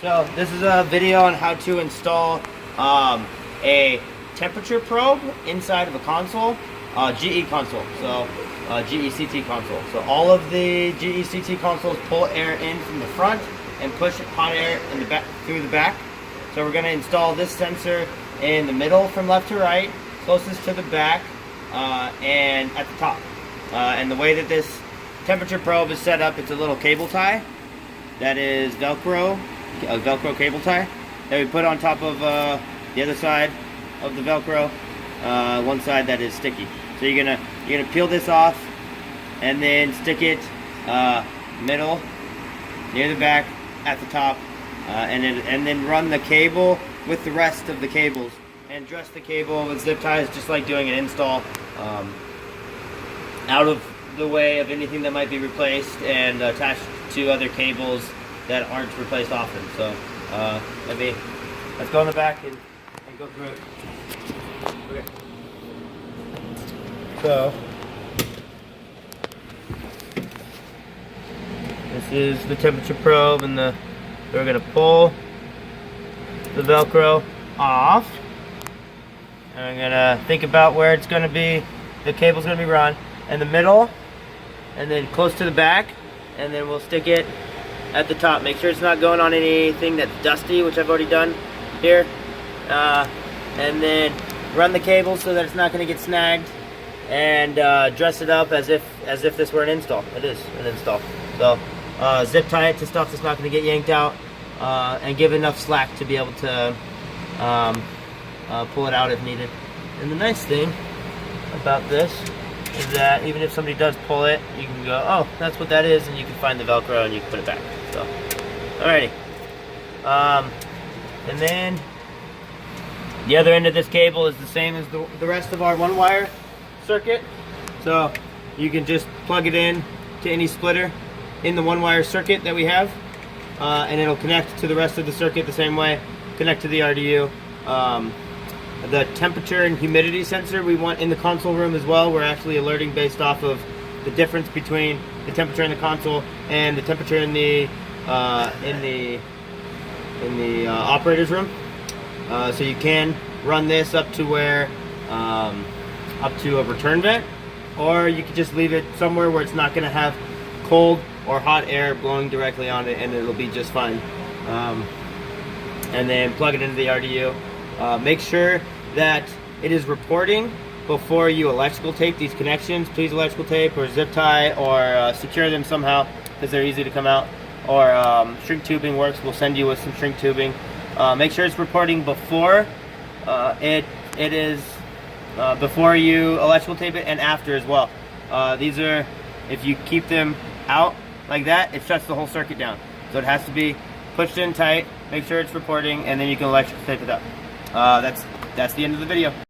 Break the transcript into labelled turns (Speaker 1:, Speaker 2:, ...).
Speaker 1: So this is a video on how to install a temperature probe inside of a console, GE console, so GE CT console. So all of the GE CT consoles pull air in from the front and push hot air in the back through the back. So we're going to install this sensor in the middle from left to right, closest to the back, and at the top. And the way that this temperature probe is set up, it's a little cable tie that is Velcro, a Velcro cable tie that we put on top of the other side of the Velcro, one side that is sticky. So you're gonna peel this off and then stick it middle, near the back, at the top, and then run the cable with the rest of the cables and dress the cable with zip ties, just like doing an install, out of the way of anything that might be replaced and attached to other cables that aren't replaced often. So let's go in the back and go through it. Okay. So this is the temperature probe, and we're going to pull the Velcro off, and I'm going to think about where it's going to be, the cable's going to be run in the middle and then close to the back, and then we'll stick it at the top. Make sure it's not going on anything that's dusty, which I've already done here, and then run the cable so that it's not going to get snagged, and dress it up as if this were an install. It is an install. So zip tie it to stuff that's not going to get yanked out, and give enough slack to be able to pull it out if needed. And the nice thing about this is that even if somebody does pull it, you can go, oh, that's what that is, and you can find the Velcro and you can put it back. So, alrighty. And then the other end of this cable is the same as the rest of our one-wire circuit. So you can just plug it in to any splitter in the one-wire circuit that we have, and it'll connect to the rest of the circuit the same way, connect to the RDU. The temperature and humidity sensor we want in the console room as well. We're actually alerting based off of the difference between the temperature in the console and the temperature in the operator's room. So you can run this up to where up to a return vent, or you could just leave it somewhere where it's not going to have cold or hot air blowing directly on it, and it'll be just fine. And then plug it into the RDU. Make sure that it is reporting before you electrical tape these connections. Please electrical tape or zip tie or secure them somehow, because they're easy to come out. Or shrink tubing works. We'll send you with some shrink tubing. Make sure it's reporting before before you electrical tape it, and after as well. These are, if you keep them out like that, it shuts the whole circuit down. So it has to be pushed in tight, make sure it's reporting, and then you can electrical tape it up. That's the end of the video.